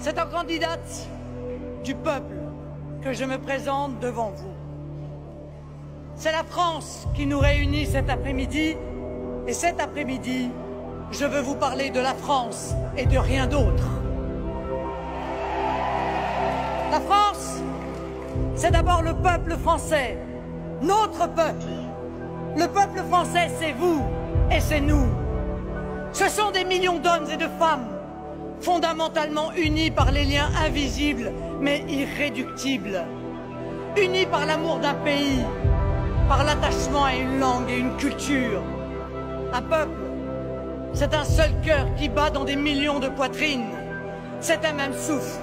C'est en candidate du peuple que je me présente devant vous. C'est la France qui nous réunit cet après-midi, et cet après-midi, je veux vous parler de la France et de rien d'autre. La France, c'est d'abord le peuple français, notre peuple. Le peuple français, c'est vous et c'est nous. Ce sont des millions d'hommes et de femmes, fondamentalement unis par les liens invisibles mais irréductibles, unis par l'amour d'un pays, par l'attachement à une langue et une culture. Un peuple, c'est un seul cœur qui bat dans des millions de poitrines. C'est un même souffle,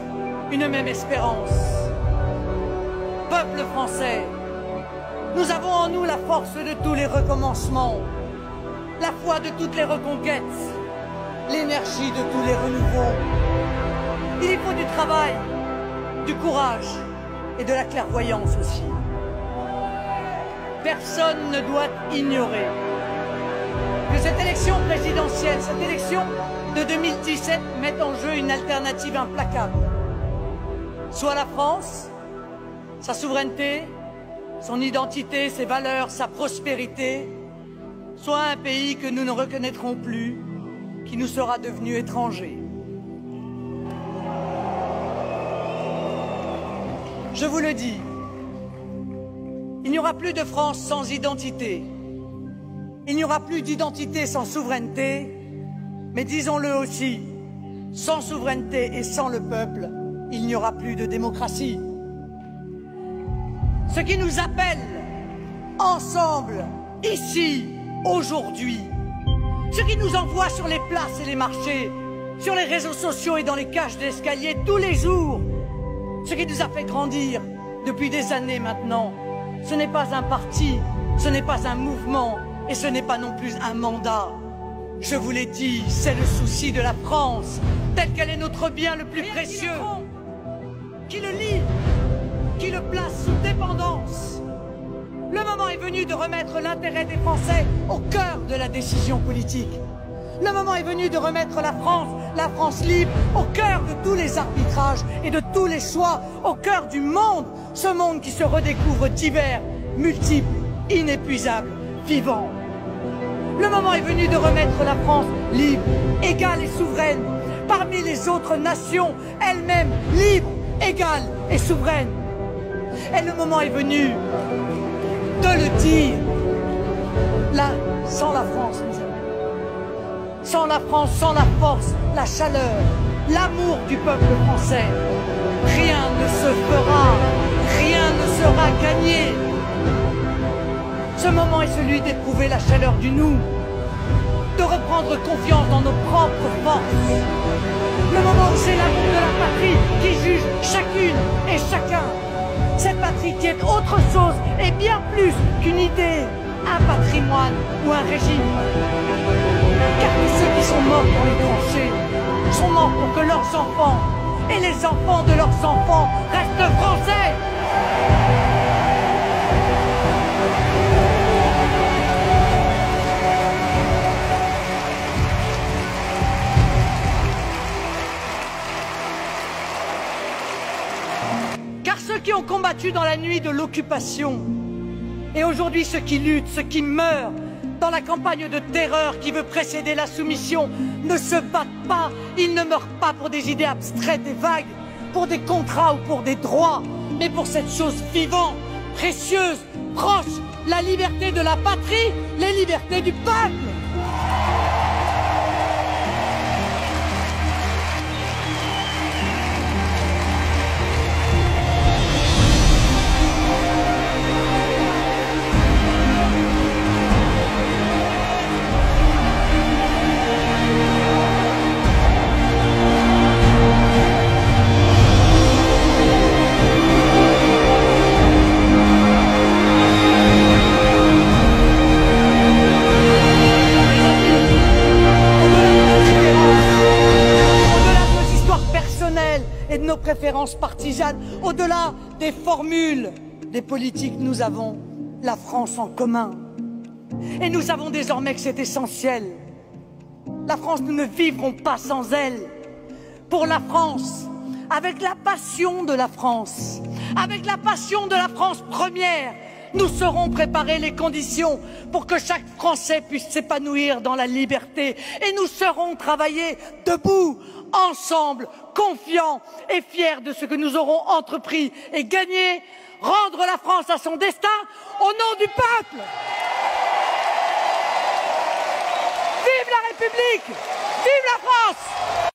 une même espérance. Peuple français, nous avons en nous la force de tous les recommencements, la foi de toutes les reconquêtes, l'énergie de tous les renouveaux. Il y faut du travail, du courage et de la clairvoyance aussi. Personne ne doit ignorer que cette élection présidentielle, cette élection de 2017 met en jeu une alternative implacable. Soit la France, sa souveraineté, son identité, ses valeurs, sa prospérité, soit un pays que nous ne reconnaîtrons plus, qui nous sera devenu étranger. Je vous le dis, il n'y aura plus de France sans identité. Il n'y aura plus d'identité sans souveraineté, mais disons-le aussi, sans souveraineté et sans le peuple, il n'y aura plus de démocratie. Ce qui nous appelle ensemble, ici, aujourd'hui, ce qui nous envoie sur les places et les marchés, sur les réseaux sociaux et dans les cages d'escalier tous les jours, ce qui nous a fait grandir depuis des années maintenant, ce n'est pas un parti, ce n'est pas un mouvement et ce n'est pas non plus un mandat. Je vous l'ai dit, c'est le souci de la France, telle qu'elle est notre bien le plus précieux, qui le lie, qui le place sous dépendance. Le moment est venu de remettre l'intérêt des Français au cœur de la décision politique. Le moment est venu de remettre la France libre, au cœur de tous les arbitrages et de tous les choix, au cœur du monde, ce monde qui se redécouvre divers, multiple, inépuisable, vivant. Le moment est venu de remettre la France libre, égale et souveraine, parmi les autres nations, elle-même libre, égale et souveraine. Et le moment est venu de le dire, là, sans la France, mes amis. Sans la France, sans la force, la chaleur, l'amour du peuple français, rien ne se fera, rien ne sera gagné. Ce moment est celui d'éprouver la chaleur du nous, de reprendre confiance dans nos propres forces. Le moment où c'est l'amour de la patrie qui juge chacune et chacun. Cette patrie qui est autre chose et bien plus qu'une idée, un patrimoine ou un régime. Car tous ceux qui sont morts dans les tranchées sont morts pour que leurs enfants et les enfants de leurs enfants restent français. Car ceux qui ont combattu dans la nuit de l'occupation, et aujourd'hui ceux qui luttent, ceux qui meurent dans la campagne de terreur qui veut précéder la soumission, ne se battent pas, ils ne meurent pas pour des idées abstraites et vagues, pour des contrats ou pour des droits, mais pour cette chose vivante, précieuse, proche, la liberté de la patrie, les libertés du peuple. Et de nos préférences partisanes, au-delà des formules, des politiques, nous avons la France en commun. Et nous savons désormais que c'est essentiel. La France, nous ne vivrons pas sans elle. Pour la France, avec la passion de la France, avec la passion de la France première, nous saurons préparer les conditions pour que chaque Français puisse s'épanouir dans la liberté. Et nous saurons travailler debout, ensemble, confiants et fiers de ce que nous aurons entrepris et gagné, rendre la France à son destin au nom du peuple. Vive la République! Vive la France!